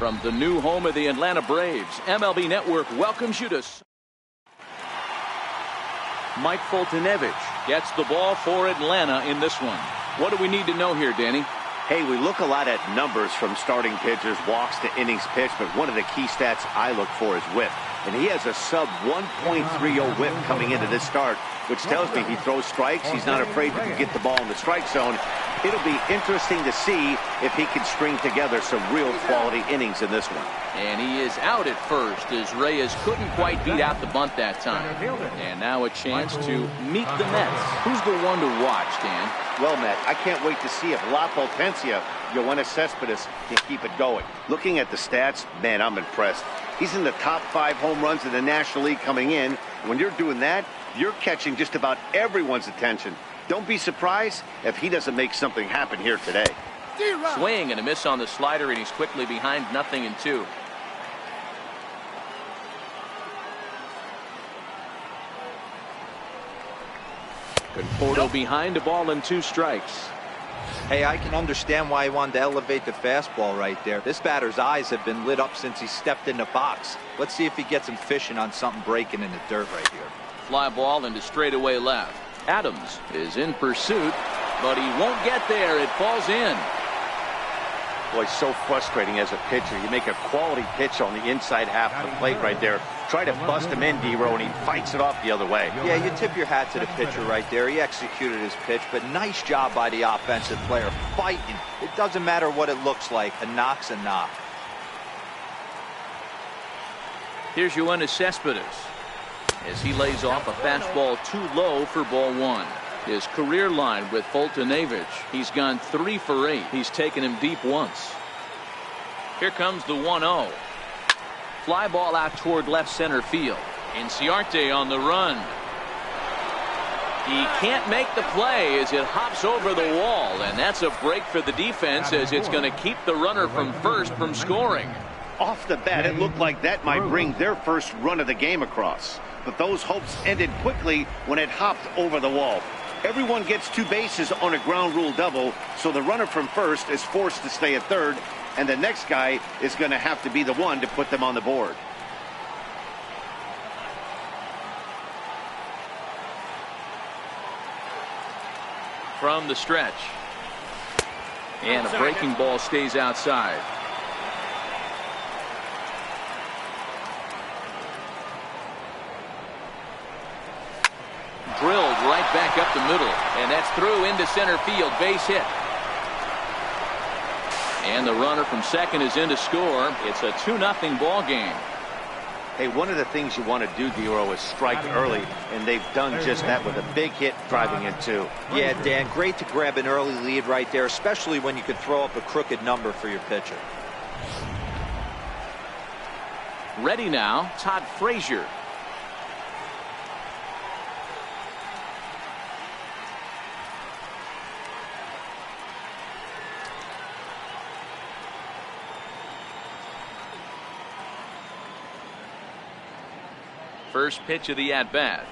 From the new home of the Atlanta Braves, MLB Network welcomes you to Mike Foltynewicz gets the ball for Atlanta in this one. What do we need to know here, Danny? Hey, we look a lot at numbers from starting pitchers, walks to innings pitched, but one of the key stats I look for is whip. And he has a sub 1.30 whip coming into this start, which tells me he throws strikes. He's not afraid to get the ball in the strike zone. It'll be interesting to see if he can string together some real quality innings in this one. And he is out at first as Reyes couldn't quite beat out the bunt that time. And now a chance to meet the Mets. Who's the one to watch, Dan? Well, Matt, I can't wait to see if La Potencia, Yoenis Cespedes, can keep it going. Looking at the stats, man, I'm impressed. He's in the top 5 home runs in the National League coming in. When you're doing that, you're catching just about everyone's attention. Don't be surprised if he doesn't make something happen here today. Swing and a miss on the slider, and he's quickly behind 0-2. Conforto behind, a ball and 2 strikes. Hey, I can understand why he wanted to elevate the fastball right there. This batter's eyes have been lit up since he stepped in the box. Let's see if he gets him fishing on something breaking in the dirt right here. Fly ball into straightaway left. Adams is in pursuit, but he won't get there. It falls in. Boy, so frustrating as a pitcher. You make a quality pitch on the inside half of the plate right there. Try to bust him in, D-Row, and he fights it off the other way. Yeah, you tip your hat to the pitcher right there. He executed his pitch, but nice job by the offensive player fighting. It doesn't matter what it looks like. A knock's a knock. Here's Yoenis Cespedes as he lays off a fastball too low for ball 1. His career line with Foltynewicz, he's gone 3 for 8. He's taken him deep once. Here comes the 1-0. Fly ball out toward left center field. Inciarte on the run. He can't make the play as it hops over the wall, and that's a break for the defense as it's going to keep the runner from first from scoring. Off the bat, it looked like that might bring their first run of the game across. But those hopes ended quickly when it hopped over the wall. Everyone gets 2 bases on a ground rule double, so the runner from first is forced to stay at third, and the next guy is going to have to be the one to put them on the board. From the stretch. And a breaking ball stays outside. Drilled right back up the middle, and that's through into center field. Base hit. And the runner from second is in to score. It's a 2-0 ball game. Hey, one of the things you want to do, D-Row, is strike early, and they've done just that with a big hit driving in 2. Yeah, Dan, great to grab an early lead right there, especially when you could throw up a crooked number for your pitcher. Ready now, Todd Frazier. First pitch of the at-bat.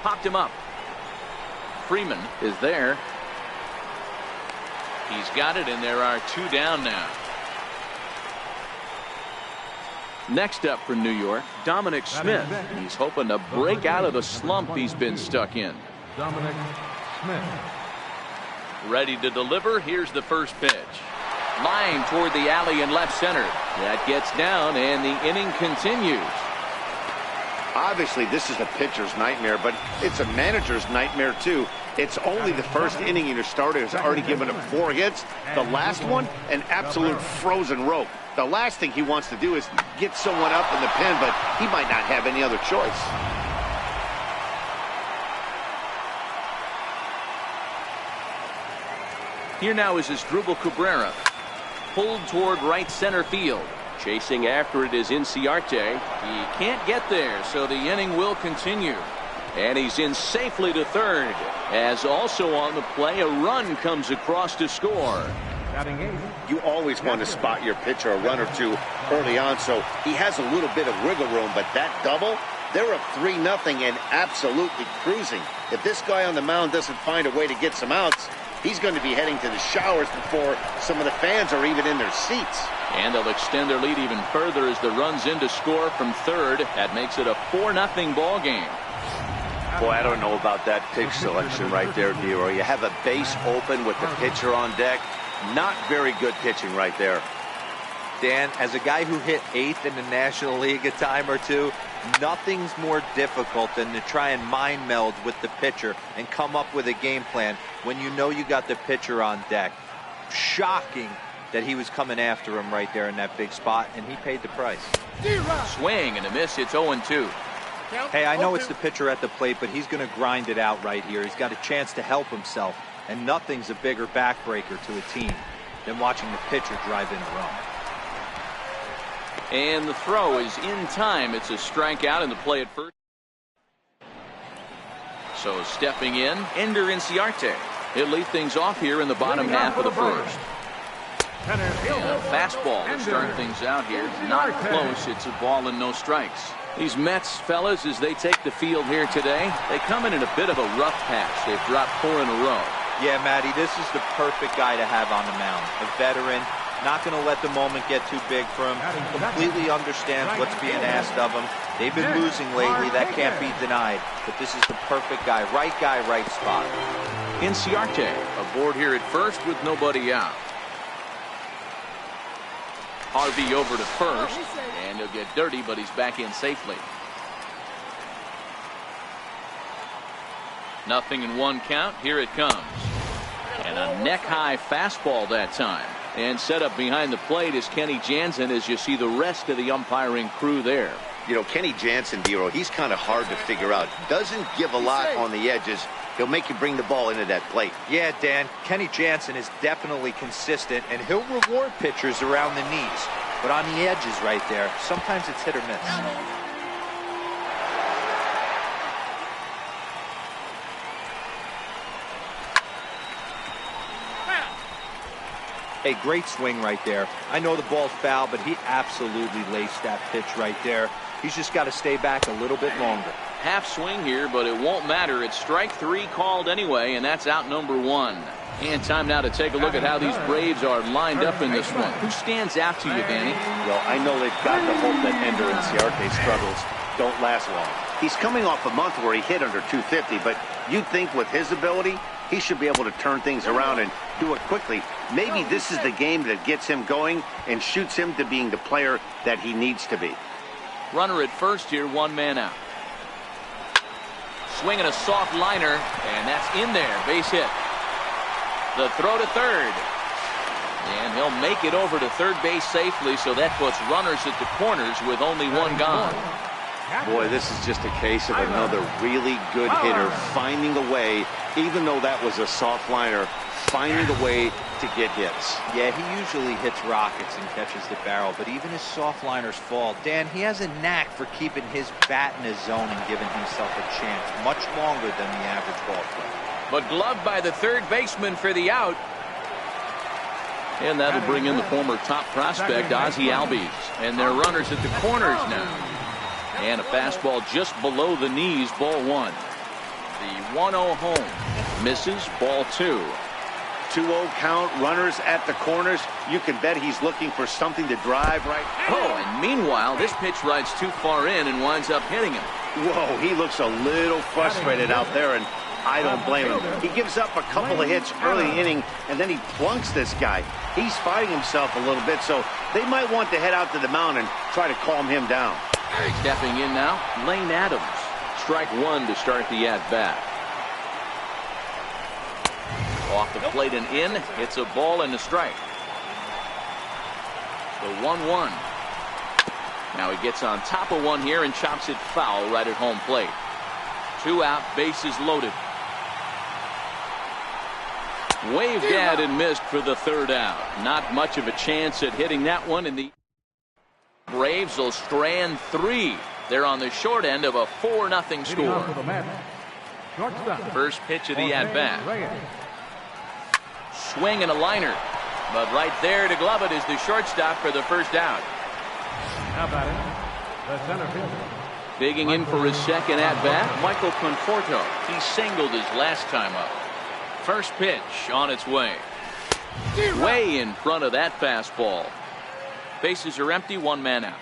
Popped him up. Freeman is there. He's got it, and there are 2 down now. Next up for New York, Dominic Smith. He's hoping to break out of the slump he's been stuck in. Dominic Smith. Ready to deliver. Here's the first pitch. Line toward the alley in left center. That gets down, and the inning continues. Obviously, this is a pitcher's nightmare, but it's a manager's nightmare, too. It's only the first inning, and your starter has already given up 4 hits. The last one, an absolute frozen rope. The last thing he wants to do is get someone up in the pen, but he might not have any other choice. Here now is Asdrubal Cabrera. Pulled toward right center field. Chasing after it is Inciarte. He can't get there, so the inning will continue. And he's in safely to third, as also on the play a run comes across to score. You always want to spot your pitcher a run or 2 early on, so he has a little bit of wiggle room, but that double, they're up 3-0 and absolutely cruising. If this guy on the mound doesn't find a way to get some outs, he's going to be heading to the showers before some of the fans are even in their seats. And they'll extend their lead even further as the run's in to score from third. That makes it a 4-0 ball game. Boy, I don't know about that pitch selection right there, Dero. You have a base open with the pitcher on deck. Not very good pitching right there. Dan, as a guy who hit 8th in the National League a time or two, nothing's more difficult than to try and mind meld with the pitcher and come up with a game plan when you know you got the pitcher on deck. Shocking that he was coming after him right there in that big spot, and he paid the price. Swing and a miss. It's 0-2. Hey, I know it's the pitcher at the plate, but he's going to grind it out right here. He's got a chance to help himself, and nothing's a bigger backbreaker to a team than watching the pitcher drive in a run. And the throw is in time. It's a strikeout in the play at first. So stepping in, Ender Inciarte. He'll lead things off here in the bottom half of the first. And a fastball to start things out here. Not close. It's a ball and no strikes. These Mets fellas, as they take the field here today, they come in a bit of a rough patch. They've dropped 4 in a row. Yeah, Matty, this is the perfect guy to have on the mound. A veteran, not going to let the moment get too big for him. Completely understands what's being asked of him. They've been losing lately. That can't be denied. But this is the perfect guy, right spot. Inciarte aboard here at first with nobody out. Harvey over to first, and he'll get dirty, but he's back in safely. 0-1 count. Here it comes. And a neck-high fastball that time. And set up behind the plate is Kenny Jansen as you see the rest of the umpiring crew there. You know, Kenny Jansen, Dero, he's kind of hard to figure out. Doesn't give a lot on the edges. He'll make you bring the ball into that plate. Yeah, Dan, Kenny Jansen is definitely consistent, and he'll reward pitchers around the knees. But on the edges right there, sometimes it's hit or miss. Hey, great swing right there. I know the ball's foul, but he absolutely laced that pitch right there. He's just got to stay back a little bit longer. Half swing here, but it won't matter. It's strike 3 called anyway, and that's out number 1. And time now to take a look at how these Braves are lined up in this one. Who stands out to you, Danny? Well, I know they've got to hope that Ender Inciarte struggles don't last long. He's coming off a month where he hit under 250, but you'd think with his ability, he should be able to turn things around and do it quickly. Maybe this is the game that gets him going and shoots him to being the player that he needs to be. Runner at first here, 1 man out. Swinging a soft liner, and that's in there. Base hit. The throw to third. And he'll make it over to third base safely, so that puts runners at the corners with only 1 gone. Boy, this is just a case of another really good hitter finding a way, even though that was a soft liner, finding a way to get hits. Yeah, he usually hits rockets and catches the barrel, but even his soft liners fall. Dan, he has a knack for keeping his bat in his zone and giving himself a chance much longer than the average ball player. But gloved by the third baseman for the out. And that'll bring in the former top prospect, Ozzie Albies. And they're runners at the corners now. And a fastball just below the knees, ball 1. The 1-0 home. Misses, ball 2. 2-0 count, runners at the corners. You can bet he's looking for something to drive right now. Oh, and meanwhile, this pitch rides too far in and winds up hitting him. Whoa, he looks a little frustrated out there, and I don't blame him. He gives up a couple of hits early inning, and then he plunks this guy. He's fighting himself a little bit, so they might want to head out to the mound and try to calm him down. Stepping in now, Lane Adams. Strike 1 to start the at-bat. Off the plate and in. It's a ball and a strike. The 1-1. Now he gets on top of one here and chops it foul right at home plate. 2 out, bases loaded. Waved at and missed for the 3rd out. Not much of a chance at hitting that one, and the Braves will strand 3. They're on the short end of a 4-0 score. First pitch of the at-bat. Swing and a liner. But right there to glove it is the shortstop for the 1st out. How about it? The center fielder. Digging in for his 2nd at-bat, Michael Conforto. He singled his last time up. First pitch on its way. Way in front of that fastball. Bases are empty, one man out.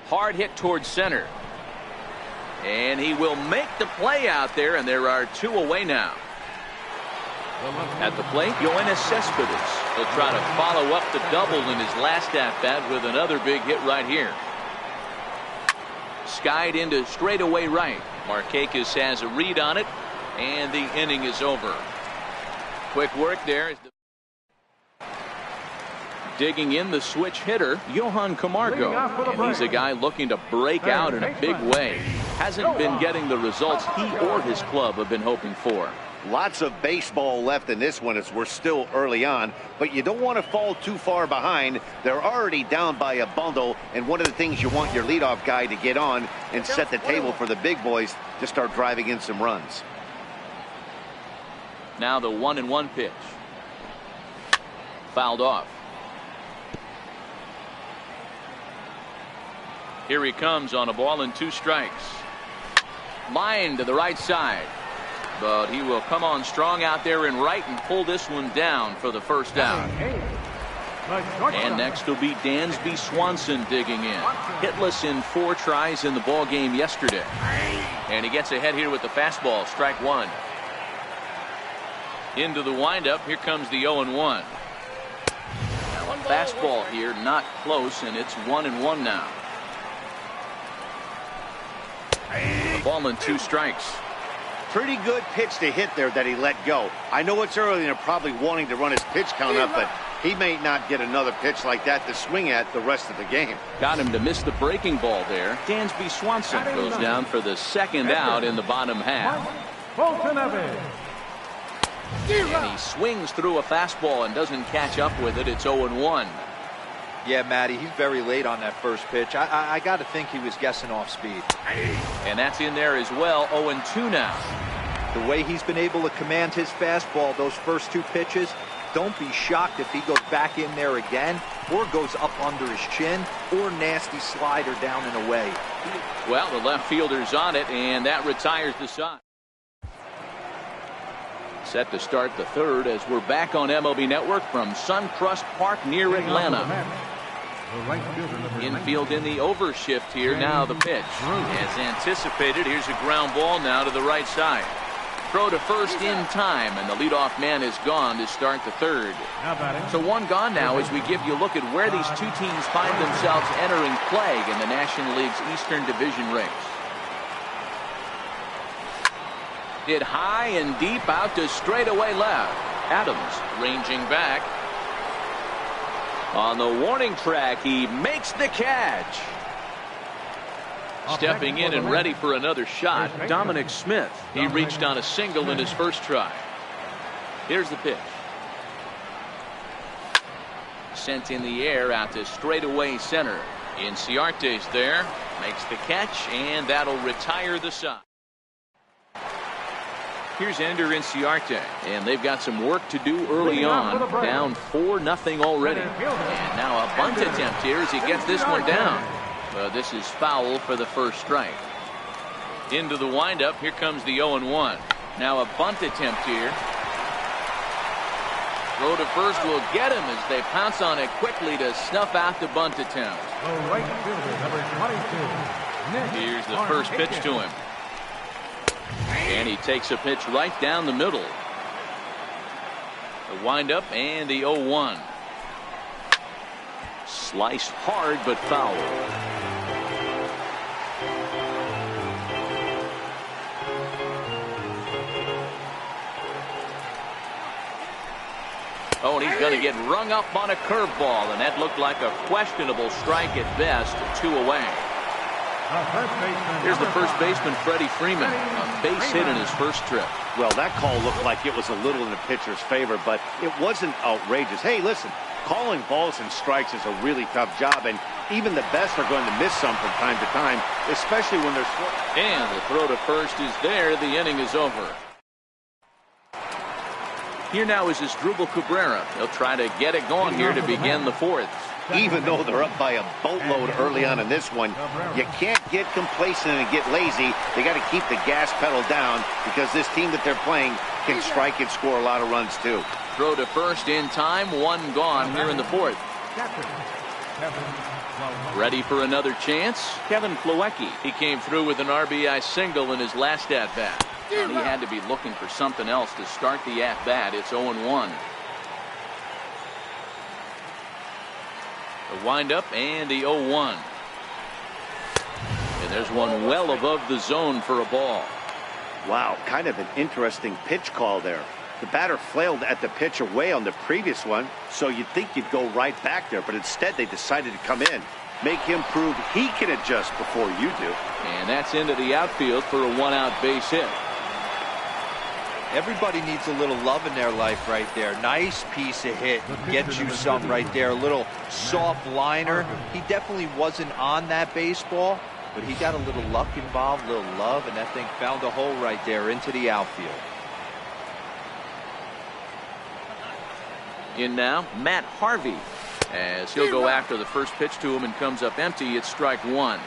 Hard hit towards center. And he will make the play out there, and there are two away now. At the plate, Yoenis Cespedes. He'll try to follow up the double in his last at-bat with another big hit right here. Skied into straightaway right. Markakis has a read on it, and the inning is over. Quick work there. Digging in the switch hitter, Johan Camargo. And he's a guy looking to break out in a big way. Hasn't been getting the results he or his club have been hoping for. Lots of baseball left in this one as we're still early on, but you don't want to fall too far behind. They're already down by a bundle, and one of the things you want your leadoff guy to get on and set the table for the big boys to start driving in some runs. Now the 1-1 pitch. Fouled off. Here he comes on a ball and 2 strikes. Line to the right side. But he will come on strong out there in right and pull this one down for the first out. And next will be Dansby Swanson digging in. Hitless in 4 tries in the ball game yesterday. And he gets ahead here with the fastball. Strike 1. Into the windup. Here comes the 0-1. Fastball here, not close, and it's 1-1 now. A ball and 2 strikes. Pretty good pitch to hit there that he let go. I know it's early and they're probably wanting to run his pitch count up, but he may not get another pitch like that to swing at the rest of the game. Got him to miss the breaking ball there. Dansby Swanson goes down for the second out in the bottom half. And he swings through a fastball and doesn't catch up with it. It's 0-1. Yeah, Matty, he's very late on that first pitch. I got to think he was guessing off speed. And that's in there as well. 0-2 now. The way he's been able to command his fastball those first 2 pitches, don't be shocked if he goes back in there again or goes up under his chin or nasty slider down and away. Well, the left fielder's on it, and that retires the side. Set to start the third as we're back on MLB Network from Suncrest Park near Atlanta. Infield in the overshift here. Now the pitch. As anticipated, here's a ground ball now to the right side. Throw to first in time, and the leadoff man is gone to start the third. So 1 gone now as we give you a look at where these 2 teams find themselves entering play in the National League's Eastern Division race. Hit high and deep out to straightaway left. Adams ranging back. On the warning track, he makes the catch. Stepping in and ready for another shot, Dominic Smith. He reached on a single in his first try. Here's the pitch. Sent in the air out to straightaway center. Inciarte's there. Makes the catch, and that'll retire the side. Here's Ender Inciarte, and they've got some work to do early on. Down 4-0 already. And now a bunt attempt here as he gets this one down. This is foul for the first strike. Into the windup. Here comes the 0-1. Now a bunt attempt here. Throw to first will get him as they pounce on it quickly to snuff out the bunt attempt. Here's the first pitch to him. And he takes a pitch right down the middle. The windup and the 0-1. Sliced hard but foul. Oh, and he's going to get rung up on a curveball, and that looked like a questionable strike at best. 2 away. Here's the first baseman, Freddie Freeman. A base hit in his first trip. Well, that call looked like it was a little in the pitcher's favor, but it wasn't outrageous. Hey, listen, calling balls and strikes is a really tough job, and even the best are going to miss some from time to time, especially when they're slow. And the throw to first is there. The inning is over. Here now is Asdrubal Cabrera. He'll try to get it going here to begin the fourth. Even though they're up by a boatload early on in this one, you can't get complacent and get lazy. They got to keep the gas pedal down because this team that they're playing can strike and score a lot of runs too. Throw to first in time, one gone here in the fourth. Ready for another chance? Kevin Plawecki. He came through with an RBI single in his last at-bat. And he had to be looking for something else to start the at-bat. It's 0-1. The windup and the 0-1. And there's one well above the zone for a ball. Wow, kind of an interesting pitch call there. The batter flailed at the pitch away on the previous one, so you'd think you'd go right back there, but instead they decided to come in. Make him prove he can adjust before you do. And that's into the outfield for a one-out base hit. Everybody needs a little love in their life right there. Nice piece of hit. Get you some right there. A little soft liner. He definitely wasn't on that baseball, but he got a little luck involved, a little love, and that thing found a hole right there into the outfield. In now, Matt Harvey, as he'll go after the first pitch to him and comes up empty. It's strike one.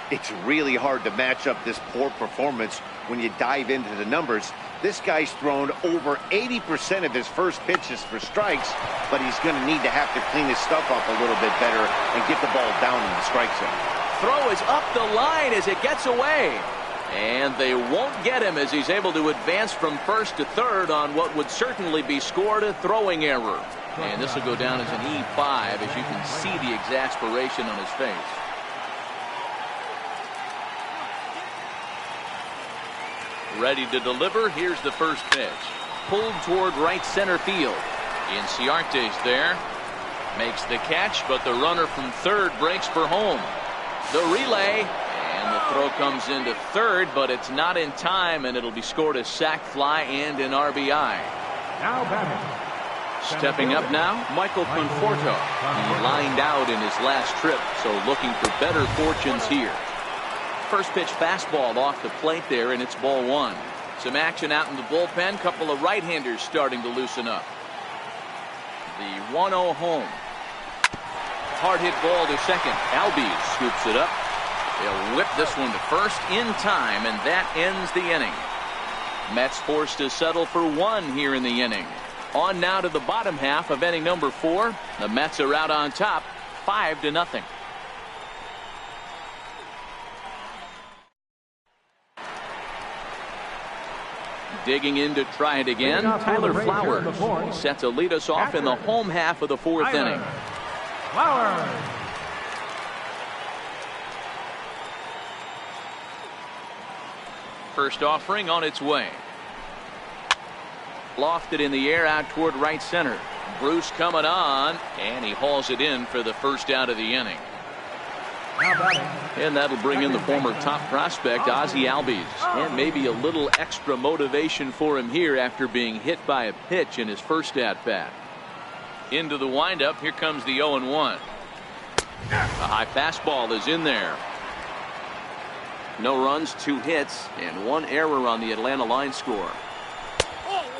It's really hard to match up this poor performance when you dive into the numbers. This guy's thrown over 80% of his first pitches for strikes, but he's going to need to have to clean his stuff up a little bit better and get the ball down in the strike zone. Throw is up the line as it gets away. And they won't get him as he's able to advance from first to third on what would certainly be scored a throwing error. And this will go down as an E5 as you can see the exasperation on his face. Ready to deliver. Here's the first pitch. Pulled toward right center field. Inciarte's there. Makes the catch, but the runner from third breaks for home. The relay. And the throw comes into third, but it's not in time, and it'll be scored as sac fly and an RBI. Now batting. Stepping up now, Michael Conforto. He lined out in his last trip, so looking for better fortunes here. First pitch fastball off the plate there, and it's ball one. Some action out in the bullpen. Couple of right-handers starting to loosen up. The 1-0 home. Hard hit ball to second. Albies scoops it up. They'll whip this one to first in time, and that ends the inning. Mets forced to settle for one here in the inning. On now to the bottom half of inning number 4. The Mets are out on top, 5-0. Digging in to try it again, Tyler Flowers set to lead us off in the home half of the 4th inning. Flowers. First offering on its way. Lofted in the air out toward right center. Bruce coming on, and he hauls it in for the first out of the inning. And that'll bring in the former top prospect, Ozzie Albies. And maybe a little extra motivation for him here after being hit by a pitch in his first at-bat. Into the windup, here comes the 0-1. A high fastball is in there. No runs, 2 hits, and 1 error on the Atlanta line score.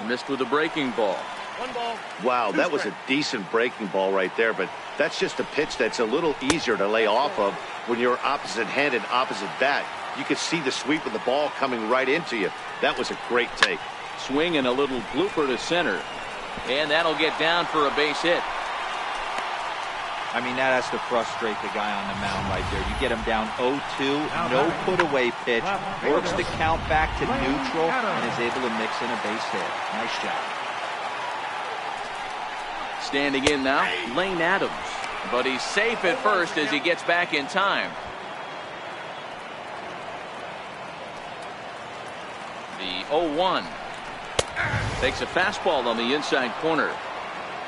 Missed with a breaking ball. Wow, that was a decent breaking ball right there, but that's just a pitch that's a little easier to lay off of when you're opposite-handed, opposite bat. You could see the sweep of the ball coming right into you. That was a great take. Swing and a little blooper to center. And that'll get down for a base hit. I mean, that has to frustrate the guy on the mound right there. You get him down 0-2, no put-away pitch, works the count back to neutral, and is able to mix in a base hit. Nice job. Standing in now, Lane Adams. But he's safe at first as he gets back in time. The 0-1. Takes a fastball on the inside corner.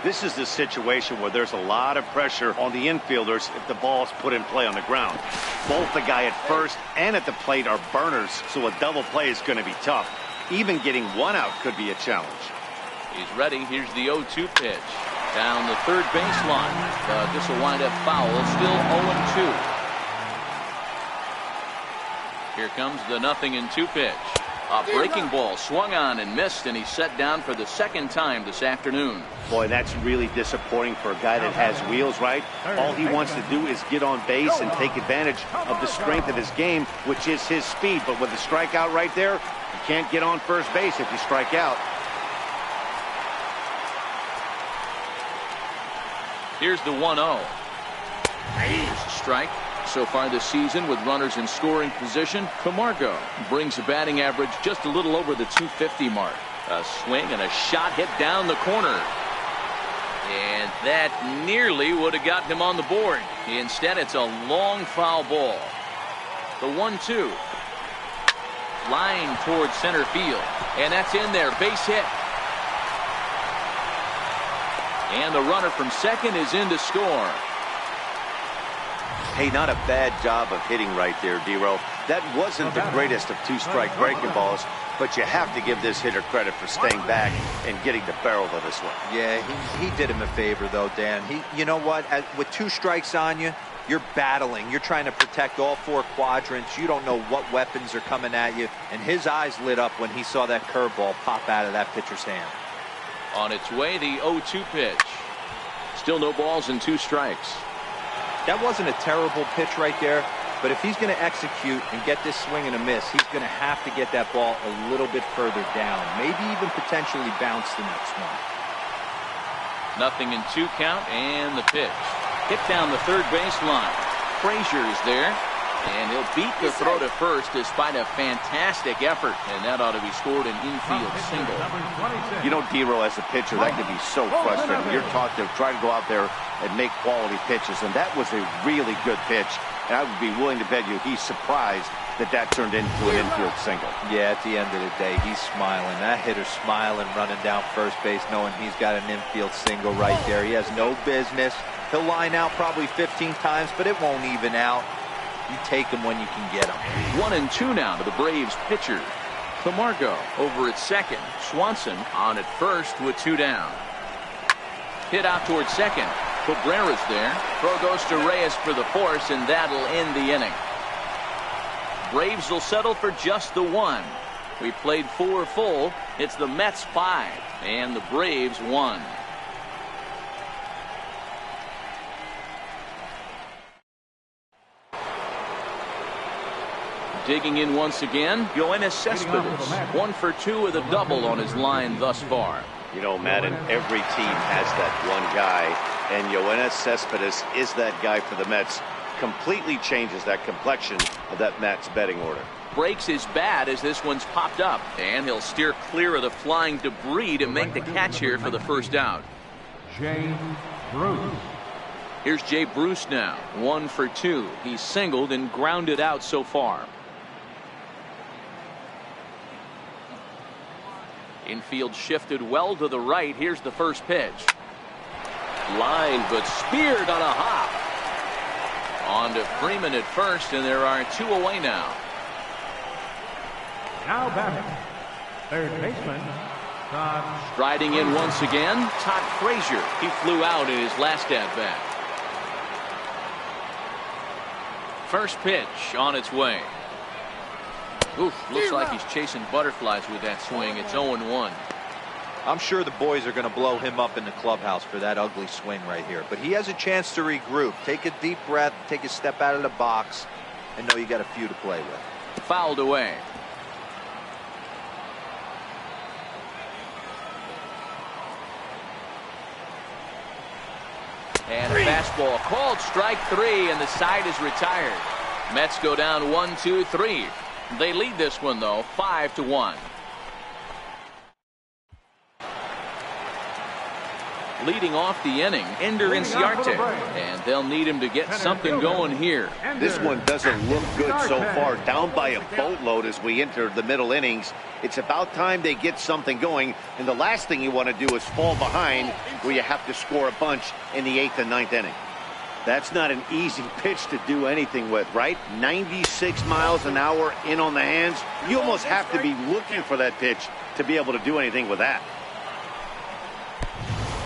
This is the situation where there's a lot of pressure on the infielders if the ball's put in play on the ground. Both the guy at first and at the plate are burners, so a double play is going to be tough. Even getting one out could be a challenge. He's ready. Here's the 0-2 pitch. Down the third baseline. But this will wind up foul. Still 0-2. Here comes the 0-2 pitch. A breaking ball swung on and missed, and he's set down for the second time this afternoon. Boy, that's really disappointing for a guy that has wheels, right? All he wants to do is get on base and take advantage of the strength of his game, which is his speed. But with the strikeout right there, you can't get on first base if you strike out. Here's the 1-0. Here's a strike. So far this season, with runners in scoring position, Camargo brings a batting average just a little over the 250 mark. A swing and a shot hit down the corner. And that nearly would have gotten him on the board. Instead, it's a long foul ball. The 1-2. Line towards center field. And that's in there. Base hit. And the runner from second is in to score. Hey, not a bad job of hitting right there, D-Row. That wasn't the greatest of two-strike breaking balls, but you have to give this hitter credit for staying back and getting the barrel of this one. Yeah, he did him a favor, though, Dan. You know what? With 2 strikes on you, you're battling. You're trying to protect all 4 quadrants. You don't know what weapons are coming at you. And his eyes lit up when he saw that curveball pop out of that pitcher's hand. On its way, the 0-2 pitch. Still no balls and 2 strikes. That wasn't a terrible pitch right there, but if he's going to execute and get this swing and a miss, he's going to have to get that ball a little bit further down, maybe even potentially bounce the next one. Nothing in 2 count, and the pitch. Hit down the third base line. Frazier is there, and he'll beat the throw to first despite a fantastic effort, and that ought to be scored an infield single. You know, D-Row, as a pitcher, that can be so frustrating. You're taught to try to go out there and make quality pitches, and that was a really good pitch. And I would be willing to bet you he's surprised that that turned into an infield single. Yeah, at the end of the day, he's smiling. That hitter's smiling, running down first base, knowing he's got an infield single right there. He has no business. He'll line out probably 15 times, but it won't even out. You take him when you can get him. 1-2 now to the Braves pitcher. Camargo over at second. Swanson on at first with 2 down. Hit out towards second. Cabrera's there. Throw goes to Reyes for the force, and that'll end the inning. Braves will settle for just the 1. We played 4 full. It's the Mets 5 and the Braves 1. Digging in once again, Yoenis Cespedes. 1 for 2 with a double on his line thus far. You know, Madden, every team has that one guy, and Yoenis Cespedes is that guy for the Mets. Completely changes that complexion of that Mets betting order. Breaks his bat as this one's popped up, and he'll steer clear of the flying debris to make the catch here for the first out. Jay Bruce. Here's Jay Bruce now. 1 for 2. He's singled and grounded out so far. Infield shifted well to the right. Here's the first pitch. Line, but speared on a hop. On to Freeman at first, and there are 2 away now. Now batting, third baseman, Todd. Striding in once again, Todd Frazier. He flew out in his last at-bat. First pitch on its way. Oof, looks like he's chasing butterflies with that swing. It's 0-1. I'm sure the boys are going to blow him up in the clubhouse for that ugly swing right here. But he has a chance to regroup. Take a deep breath, take a step out of the box, and know you got a few to play with. Fouled away. And a fastball called strike 3, and the side is retired. Mets go down 1-2-3. They lead this one, though, 5-1. Leading off the inning, Ender Inciarte, and they'll need him to get something going here. This one doesn't look good so far. Down by a boatload as we enter the middle innings. It's about time they get something going, and the last thing you want to do is fall behind where you have to score a bunch in the 8th and 9th inning. That's not an easy pitch to do anything with, right? 96 miles an hour in on the hands. You almost have to be looking for that pitch to be able to do anything with that.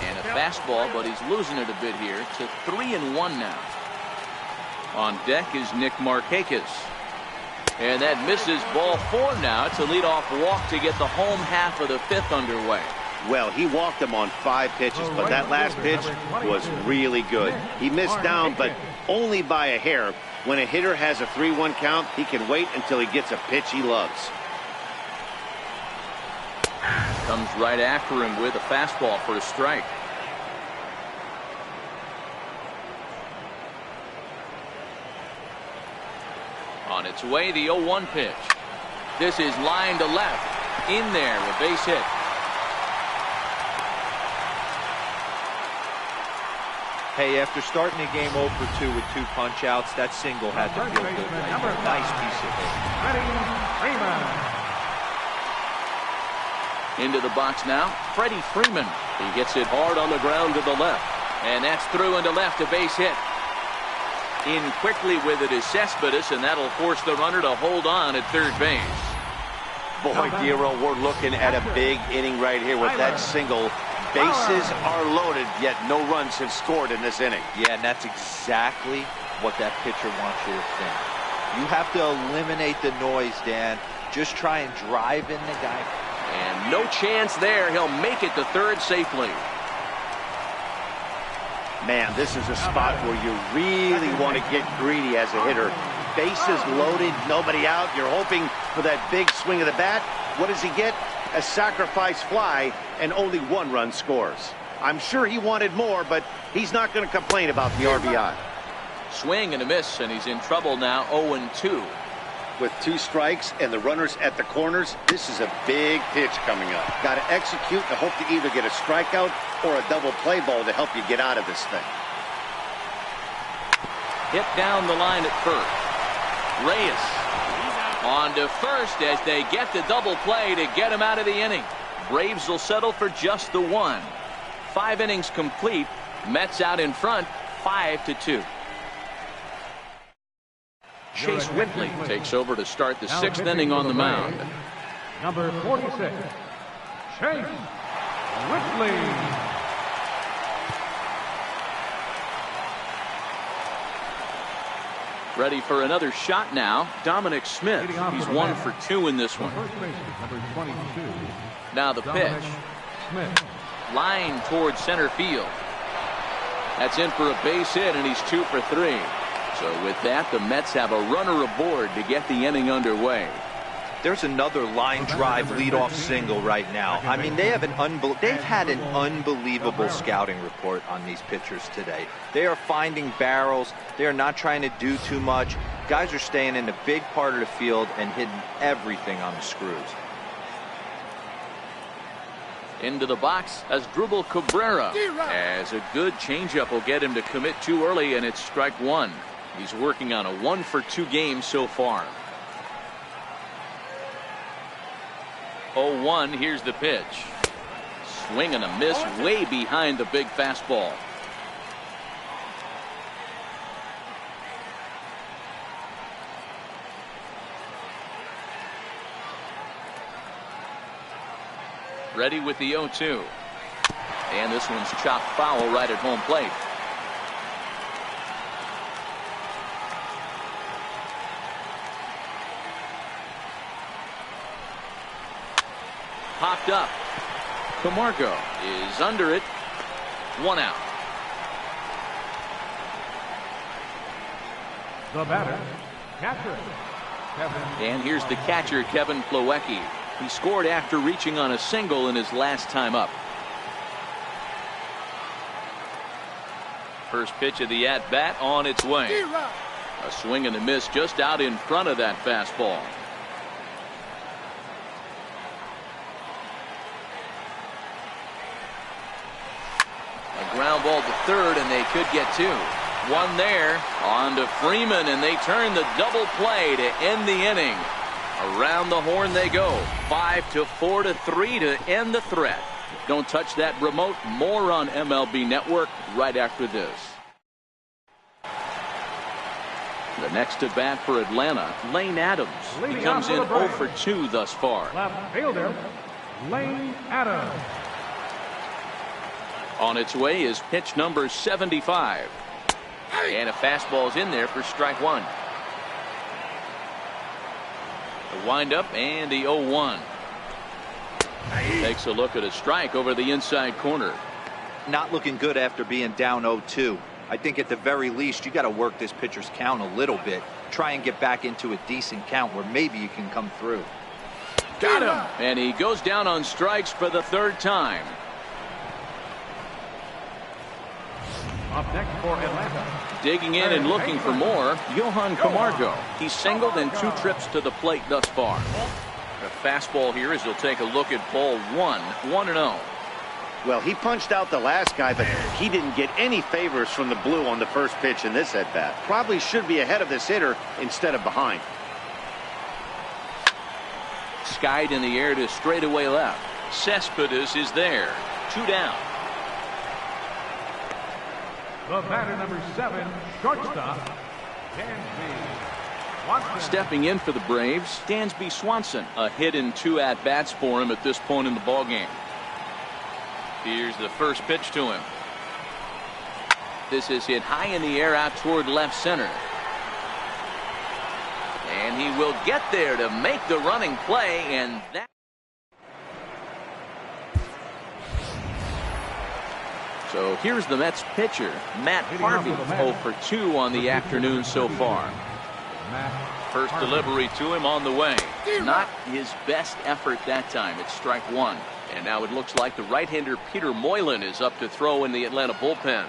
And a fastball, but he's losing it a bit here to 3-1 now. On deck is Nick Markakis. And that misses ball 4 now. It's a leadoff walk to get the home half of the 5th underway. Well, he walked him on 5 pitches, but that last pitch was really good. He missed down, but only by a hair. When a hitter has a 3-1 count, he can wait until he gets a pitch he loves. Comes right after him with a fastball for a strike. On its way, the 0-1 pitch. This is line to left. In there, a base hit. Hey, after starting the game 0 for 2 with 2 punch-outs, that single had to feel good. Nice piece of hit. Into the box now, Freddie Freeman. He gets it hard on the ground to the left. And that's through into left, a base hit. In quickly with it is Cespedes, and that'll force the runner to hold on at third base. Boy, Giro, we're looking at a big inning right here with that single. Bases are loaded, yet no runs have scored in this inning. Yeah, and that's exactly what that pitcher wants you to think. You have to eliminate the noise, Dan. Just try and drive in the guy. And no chance there. He'll make it to third safely. Man, this is a spot where you really want to get greedy as a hitter. Bases loaded, nobody out. You're hoping for that big swing of the bat. What does he get? A sacrifice fly, and only 1 run scores. I'm sure he wanted more, but he's not going to complain about the RBI. Swing and a miss, and he's in trouble now, 0-2. With 2 strikes and the runners at the corners, this is a big pitch coming up. Got to execute and hope to either get a strikeout or a double play ball to help you get out of this thing. Hit down the line at first. Reyes on to first as they get the double play to get him out of the inning. Braves will settle for just the 1. 5 innings complete. Mets out in front, 5-2. Chase Whitley takes over to start the 6th inning on the mound. Number 46, Chase Whitley. Ready for another shot now, Dominic Smith. He's 1 for 2 in this one. Now the pitch. Line towards center field. That's in for a base hit, and he's 2 for 3. So with that, the Mets have a runner aboard to get the inning underway. There's another line drive leadoff single right now. I mean, they've had an unbelievable scouting report on these pitchers today. They are finding barrels. They are not trying to do too much. Guys are staying in the big part of the field and hitting everything on the screws. Into the box as Drupal Cabrera. As a good changeup will get him to commit too early, and it's strike 1. He's working on a 1 for 2 game so far. 0-1, here's the pitch. Swing and a miss way behind the big fastball. Ready with the 0-2. And this one's chopped foul right at home plate. Popped up. Camargo is under it. 1 out. The batter, catcher, Kevin. And here's the catcher, Kevin Plawecki. He scored after reaching on a single in his last time up. First pitch of the at-bat on its way. A swing and a miss just out in front of that fastball. Ground ball to third, and they could get 2. 1 there. On to Freeman, and they turn the double play to end the inning. Around the horn they go. 5-4-3 to end the threat. Don't touch that remote. More on MLB Network right after this. The next to bat for Atlanta, Lane Adams. He comes in 0 for 2 thus far. Left fielder, Lane Adams. On its way is pitch number 75. And a fastball's in there for strike 1. The windup and the 0-1. Takes a look at a strike over the inside corner. Not looking good after being down 0-2. I think at the very least you got to work this pitcher's count a little bit. Try and get back into a decent count where maybe you can come through. Got him. And he goes down on strikes for the third time. Up next for Atlanta. Digging in and looking for more, Johan Camargo. He's singled in 2 trips to the plate thus far. The fastball here as he'll take a look at ball 1, 1-0. Well, he punched out the last guy, but he didn't get any favors from the blue on the first pitch in this at-bat. Probably should be ahead of this hitter instead of behind. Skied in the air to straightaway left. Cespedes is there. 2 down. The batter, number 7, shortstop, Dansby Swanson. Stepping in for the Braves, Dansby Swanson. A hit in 2 at-bats for him at this point in the ballgame. Here's the first pitch to him. This is hit high in the air out toward left center. And he will get there to make the running play, and that. So here's the Mets pitcher, Matt Harvey, 0 for 2 on the afternoon so far. First delivery to him on the way. Not his best effort that time. It's strike 1. And now it looks like the right-hander Peter Moylan is up to throw in the Atlanta bullpen.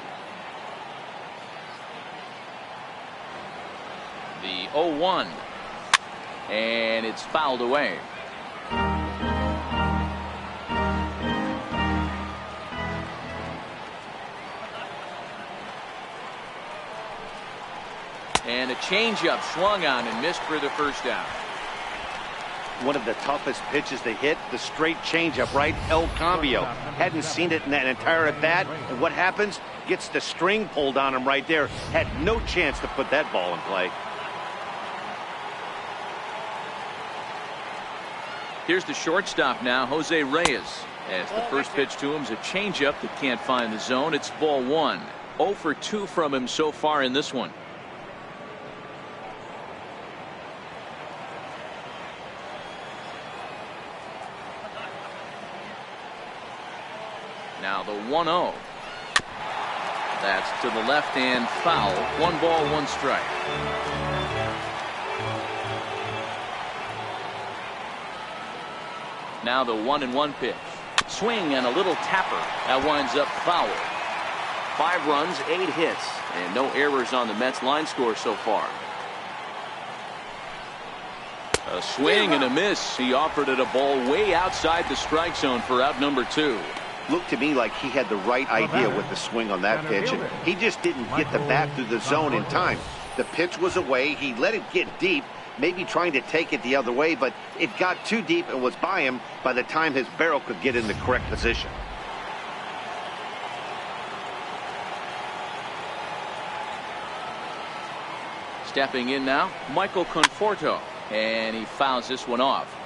The 0-1. And it's fouled away. And a changeup swung on and missed for the first down. One of the toughest pitches to hit, the straight changeup, right? El Cambio. Hadn't seen it in that entire at-bat. And what happens? Gets the string pulled on him right there. Had no chance to put that ball in play. Here's the shortstop now, Jose Reyes. As the first pitch to him is a changeup that can't find the zone. It's ball 1. 0 for 2 from him so far in this one. Now the 1-0. That's to the left and foul. 1 ball, 1 strike. Now the 1-1 pitch. Swing and a little tapper. That winds up foul. 5 runs, 8 hits, and no errors on the Mets line score so far. A swing and a miss. He offered it a ball way outside the strike zone for out number 2. Looked to me like he had the right idea with the swing on that pitch, and he just didn't get the bat through the zone in time. The pitch was away. He let it get deep, maybe trying to take it the other way, but it got too deep and was by him by the time his barrel could get in the correct position. Stepping in now, Michael Conforto, and he fouls this one off.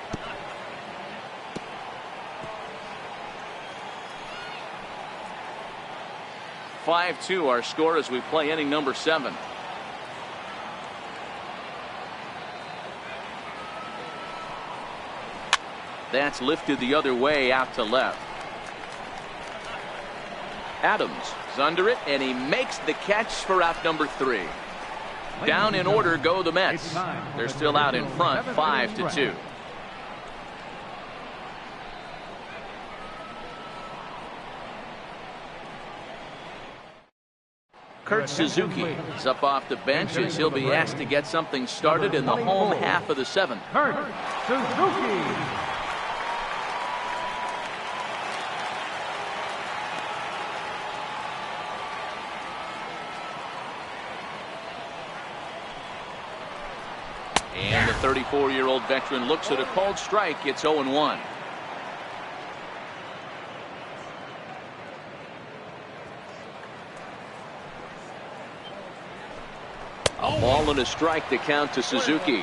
(5-2) our score as we play inning number 7. That's lifted the other way out to left. Adams is under it, and he makes the catch for out number 3. Down in order go the Mets. They're still out in front, 5-2. Kurt Suzuki is up off the bench as he'll be asked to get something started in the home half of the 7th. Kurt Suzuki. And the 34-year-old veteran looks at a called strike. It's 0-1. A ball and a strike to count to Suzuki.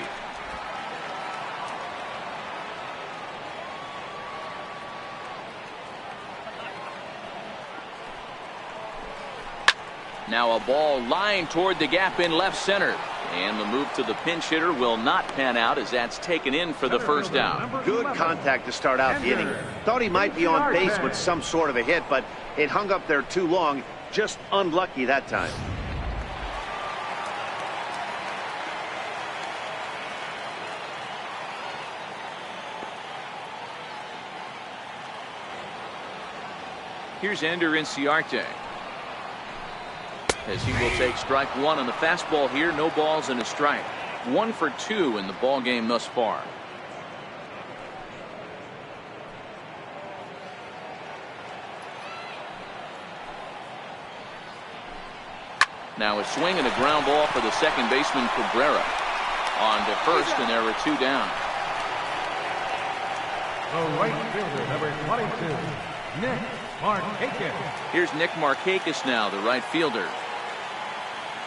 Now a ball lined toward the gap in left center. And the move to the pinch hitter will not pan out as that's taken in for the first out. Good contact to start out the inning. Thought he might be on base with some sort of a hit, but it hung up there too long. Just unlucky that time. Here's Ender Inciarte, as he will take strike one on the fastball here. No balls and a strike. 1 for 2 in the ball game thus far. Now a swing and a ground ball for the second baseman Cabrera. On to first, and there are 2 down. The right fielder, number 22, Nick Markakis. Here's Nick Markakis now, the right fielder.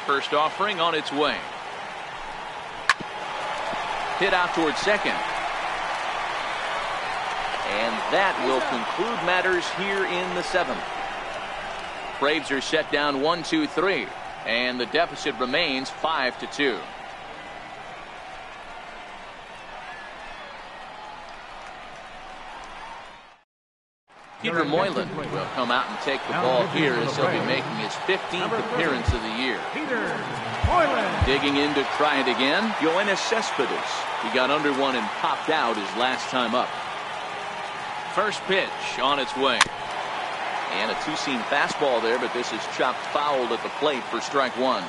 First offering on its way. Hit out towards second. And that will conclude matters here in the 7th. Braves are set down 1-2-3, and the deficit remains 5-2. Peter Moylan will come out and take the ball here as he'll be making his 15th appearance of the year. Peter Moylan. Digging in to try it again, Yoenis Cespedes. He got under one and popped out his last time up. First pitch on its way. And a two-seam fastball there, but this is chopped foul at the plate for strike one.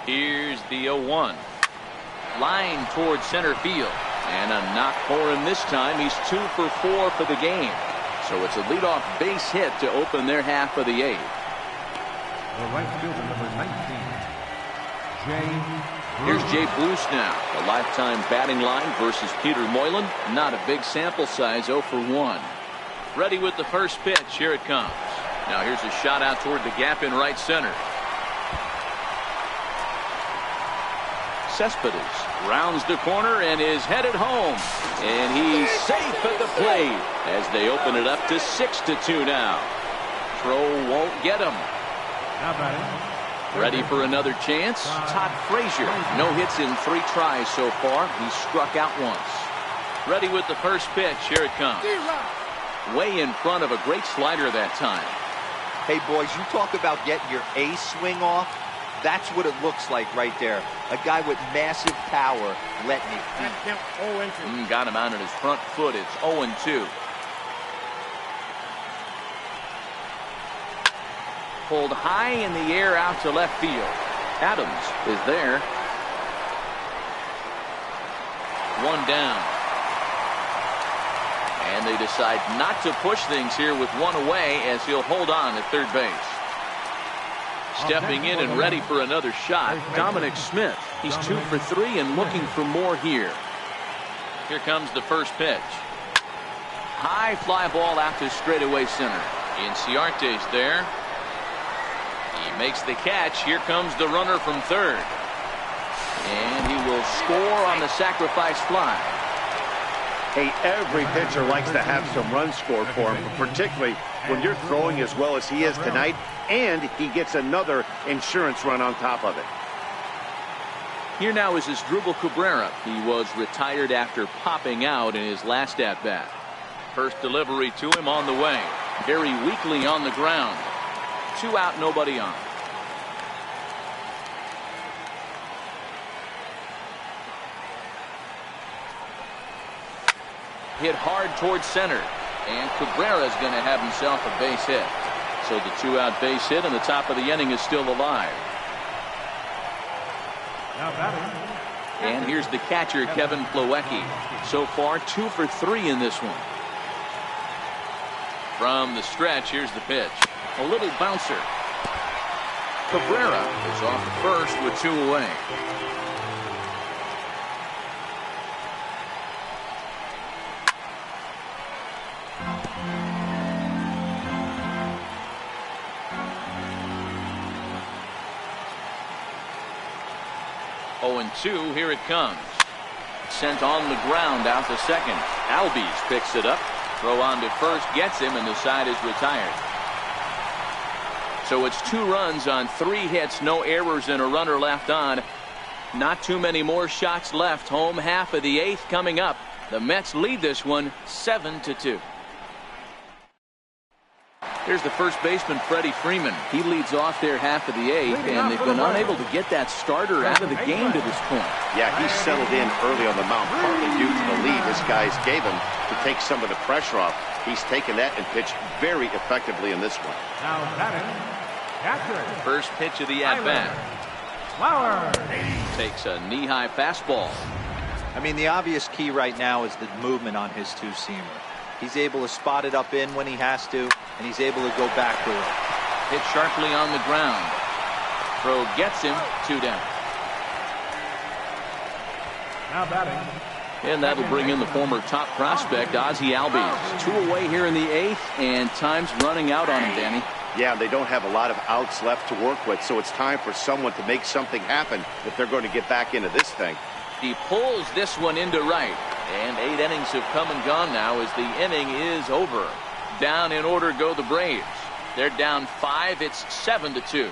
Here's the 0-1. Line towards center field. And a knock for him this time. He's 2 for 4 for the game. So it's a leadoff base hit to open their half of the 8th. The right fielder, number 19, Jay. Here's Jay Bruce now. A lifetime batting line versus Peter Moylan. Not a big sample size, 0 for 1. Ready with the first pitch. Here it comes. Now here's a shot out toward the gap in right center. Cespedes rounds the corner and is headed home. And he's safe at the plate as they open it up to 6-2 now. Throw won't get him. How about it? Ready for another chance? Todd Frazier. No hits in 3 tries so far. He's struck out once. Ready with the first pitch. Here it comes. Way in front of a great slider that time. Hey, boys, you talk about getting your A swing off. That's what it looks like right there. A guy with massive power letting it beat. Got him out at his front foot. It's 0-2. Pulled high in the air out to left field. Adams is there. 1 down. And they decide not to push things here with 1 away as he'll hold on at third base. Stepping in and ready for another shot, Dominic Smith. He's 2 for 3 and looking for more here. Here comes the first pitch. High fly ball out to straightaway center. Inciarte's there. He makes the catch. Here comes the runner from third. And he will score on the sacrifice fly. Hey, every pitcher likes to have some runs scored for him, particularly when you're throwing as well as he is tonight, and he gets another insurance run on top of it. Here now is Asdrubal Cabrera. He was retired after popping out in his last at-bat. First delivery to him on the way. Very weakly on the ground. 2 out, nobody on. Hit hard towards center. And Cabrera is going to have himself a base hit. So the 2-out base hit and the top of the inning is still alive. Now batting. And here's the catcher, Kevin Plawecki. So far 2 for 3 in this one. From the stretch, here's the pitch. A little bouncer. Cabrera is off at first with 2 away. Two, here it comes. Sent on the ground out to second. Albies picks it up. Throw on to first gets him, and the side is retired. So it's 2 runs on 3 hits, no errors, and a runner left on. Not too many more shots left. Home half of the 8th coming up. The Mets lead this one 7-2. Here's the first baseman, Freddie Freeman. He leads off their half of the 8th, and they've been unable to get that starter out of the game to this point. Yeah, he settled in early on the mound, partly due to the lead his guys gave him to take some of the pressure off. He's taken that and pitched very effectively in this one. Now batting, catcher. First pitch of the at-bat. Takes a knee-high fastball. I mean, the obvious key right now is the movement on his two-seamer. He's able to spot it up in when he has to, and he's able to go back to it. Hit sharply on the ground. Throw gets him, 2 down. Now batting. And that'll bring in the former top prospect, Ozzie Albies. 2 away here in the 8th, and time's running out on him, Danny. Yeah, they don't have a lot of outs left to work with, so it's time for someone to make something happen if they're going to get back into this thing. He pulls this one into right, and 8 innings have come and gone now as the inning is over. Down in order go the Braves. They're down 5. It's 7-2.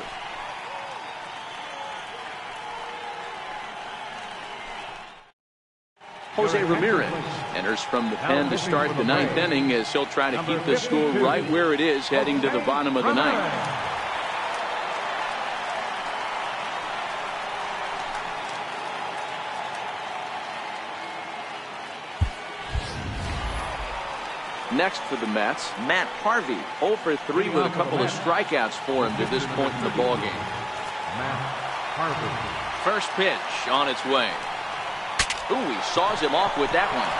Jose Ramirez enters from the pen to start the 9th inning as he'll try to keep the score right where it is heading to the bottom of the 9th. Next for the Mets, Matt Harvey, 0 for 3 with a couple of strikeouts for him to this point in the ballgame. Matt Harvey. First pitch on its way. Ooh, he saws him off with that one.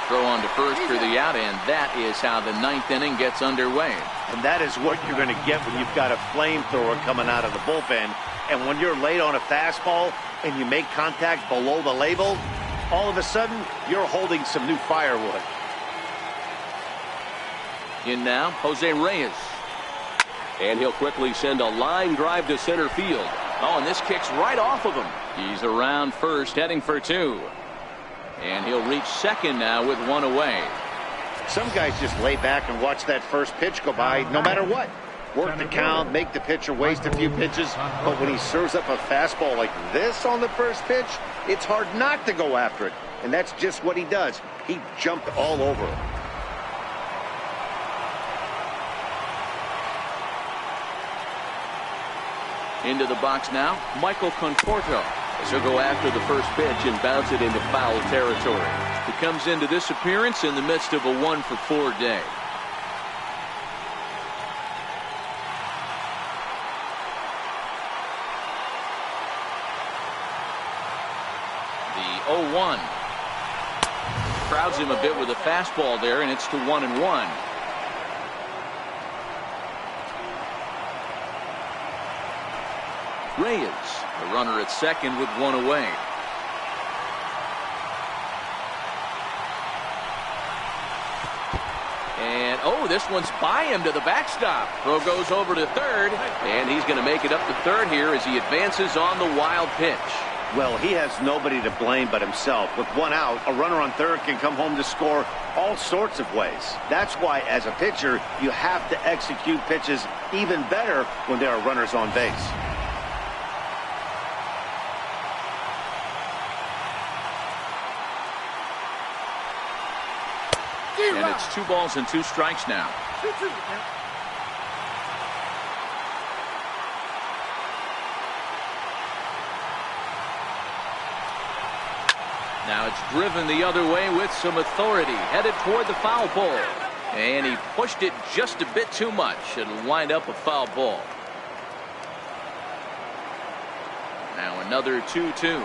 Throw on to first for the out, and that is how the 9th inning gets underway. And that is what you're going to get when you've got a flamethrower coming out of the bullpen. And when you're late on a fastball and you make contact below the label, all of a sudden, you're holding some new firewood. In now, Jose Reyes. And he'll quickly send a line drive to center field. Oh, and this kicks right off of him. He's around first, heading for 2. And he'll reach second now with 1 away. Some guys just lay back and watch that first pitch go by no matter what. Work the count, make the pitcher waste a few pitches, but when he serves up a fastball like this on the first pitch, it's hard not to go after it. And that's just what he does. He jumped all over it. Into the box now, Michael Conforto. As he'll go after the first pitch and bounce it into foul territory. He comes into this appearance in the midst of a 1-for-4 day. The 0-1. Crowds him a bit with a fastball there, and it's to 1-1. Reyes, the runner at second with 1 away. And oh, this one's by him to the backstop. Throw goes over to third, and he's going to make it up to third here as he advances on the wild pitch. Well, he has nobody to blame but himself. With 1 out, a runner on third can come home to score all sorts of ways. That's why, as a pitcher, you have to execute pitches even better when there are runners on base. And it's 2 balls and 2 strikes now. Now it's driven the other way with some authority, headed toward the foul pole. And he pushed it just a bit too much. It'll wind up a foul ball. Now another 2-2.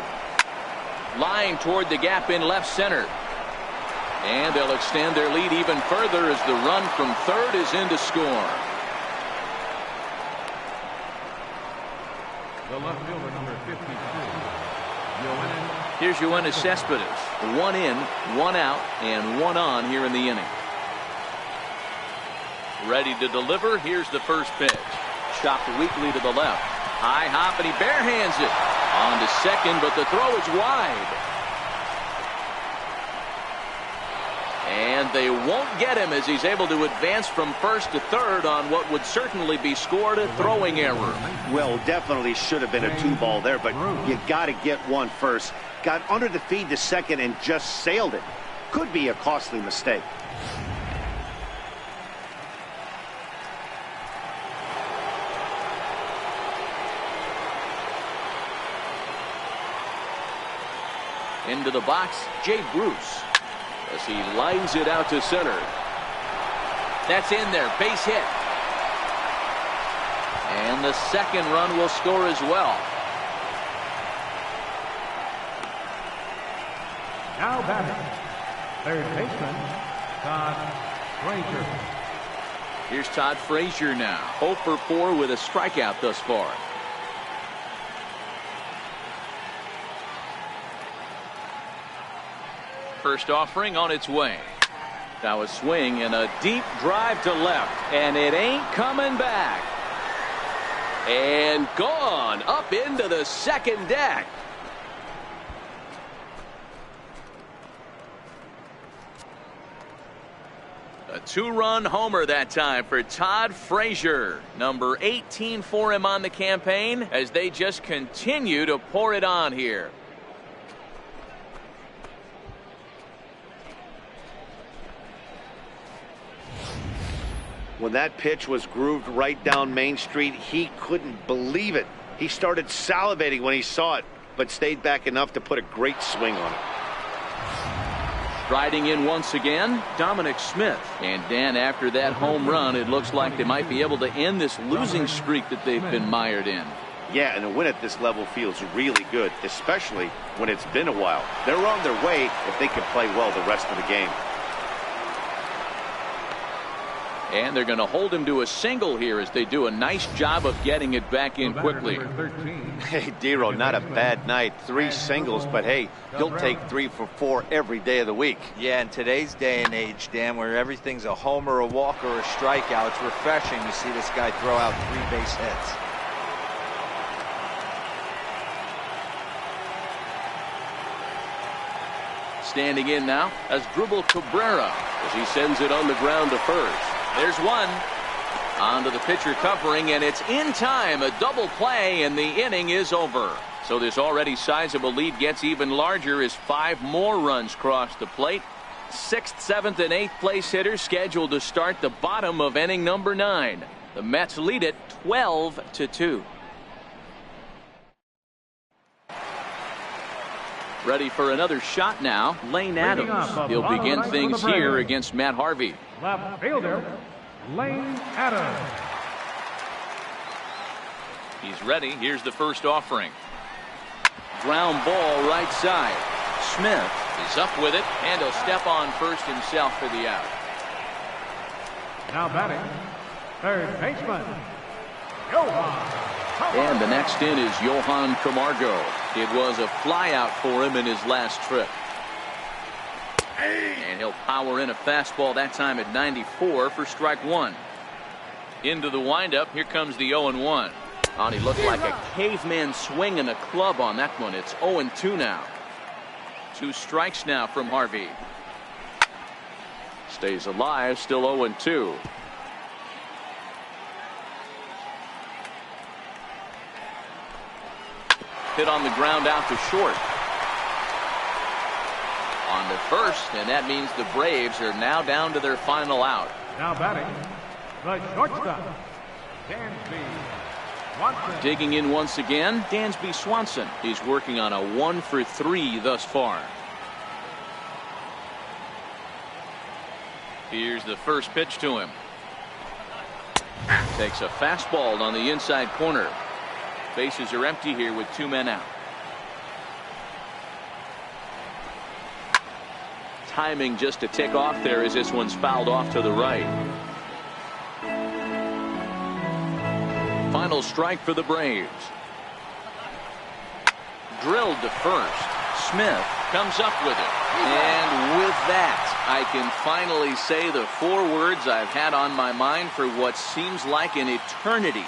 Line toward the gap in left center. And they'll extend their lead even further as the run from third is in to score. The left fielder, number 52. Here's Yoenis Cespedes. 1 in, 1 out, and 1 on here in the inning. Ready to deliver. Here's the first pitch. Chopped weakly to the left. High hop, and he barehands it. On to second, but the throw is wide. And they won't get him as he's able to advance from first to third on what would certainly be scored a throwing error. Well, definitely should have been a 2-ball there, but you got to get one first. Got under the feed to second and just sailed it. Could be a costly mistake. Into the box, Jay Bruce, as he lines it out to center. That's in there, base hit. And the second run will score as well. Now batting, third baseman, Todd Frazier. Here's Todd Frazier now, 0 for 4 with a strikeout thus far. First offering on its way. Now a swing and a deep drive to left, and it ain't coming back. And gone up into the second deck. A 2-run homer that time for Todd Frazier, number 18 for him on the campaign, as they just continue to pour it on here. When that pitch was grooved right down Main Street, he couldn't believe it. He started salivating when he saw it, but stayed back enough to put a great swing on it. Striding in once again, Dominic Smith. And Dan, after that home run, it looks like they might be able to end this losing streak that they've been mired in. Yeah, and a win at this level feels really good, especially when it's been a while. They're on their way if they can play well the rest of the game. And they're going to hold him to a single here as they do a nice job of getting it back in quickly. Hey, Dero, not a bad night. 3 singles, but hey, you'll take 3 for 4 every day of the week. Yeah, in today's day and age, Dan, where everything's a homer, a walk, or a strikeout, it's refreshing to see this guy throw out 3 base hits. Standing in now as Asdrubal Cabrera as he sends it on the ground to first. There's one. Onto the pitcher covering, and it's in time. A double play, and the inning is over. So this already sizable lead gets even larger as 5 more runs cross the plate. 6th, 7th, and 8th place hitters scheduled to start the bottom of inning number 9. The Mets lead it 12-2. Ready for another shot now, Lane Adams. He'll begin things here against Matt Harvey. Left fielder, Lane Adams. He's ready. Here's the first offering. Ground ball right side. Smith is up with it, and he'll step on first himself for the out. Now batting, third baseman, Johan. And the next in is Johan Camargo. It was a flyout for him in his last trip. And he'll power in a fastball that time at 94 for strike 1. Into the windup. Here comes the 0-1. Oh, he looked like a caveman swinging a club on that one. It's 0-2 now. 2 strikes now from Harvey. Stays alive, still 0-2. Hit on the ground out to short. On to first, and that means the Braves are now down to their final out. Now batting, the shortstop, Dansby Swanson. Digging in once again, Dansby Swanson. He's working on a 1 for 3 thus far. Here's the first pitch to him. Takes a fastball on the inside corner. Bases are empty here with 2 men out. Timing just to tick off there as this one's fouled off to the right. Final strike for the Braves. Drilled to first. Smith comes up with it. And with that, I can finally say the 4 words I've had on my mind for what seems like an eternity.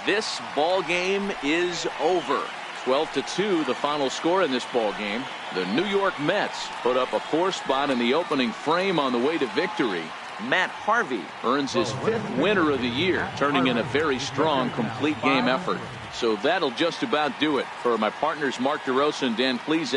This ball game is over. 12-2 the final score in this ball game. The New York Mets put up a 4 spot in the opening frame on the way to victory. Matt Harvey earns his 5th winner of the year, turning in a very strong complete game effort. So that'll just about do it. For my partners Mark DeRosa and Dan Please.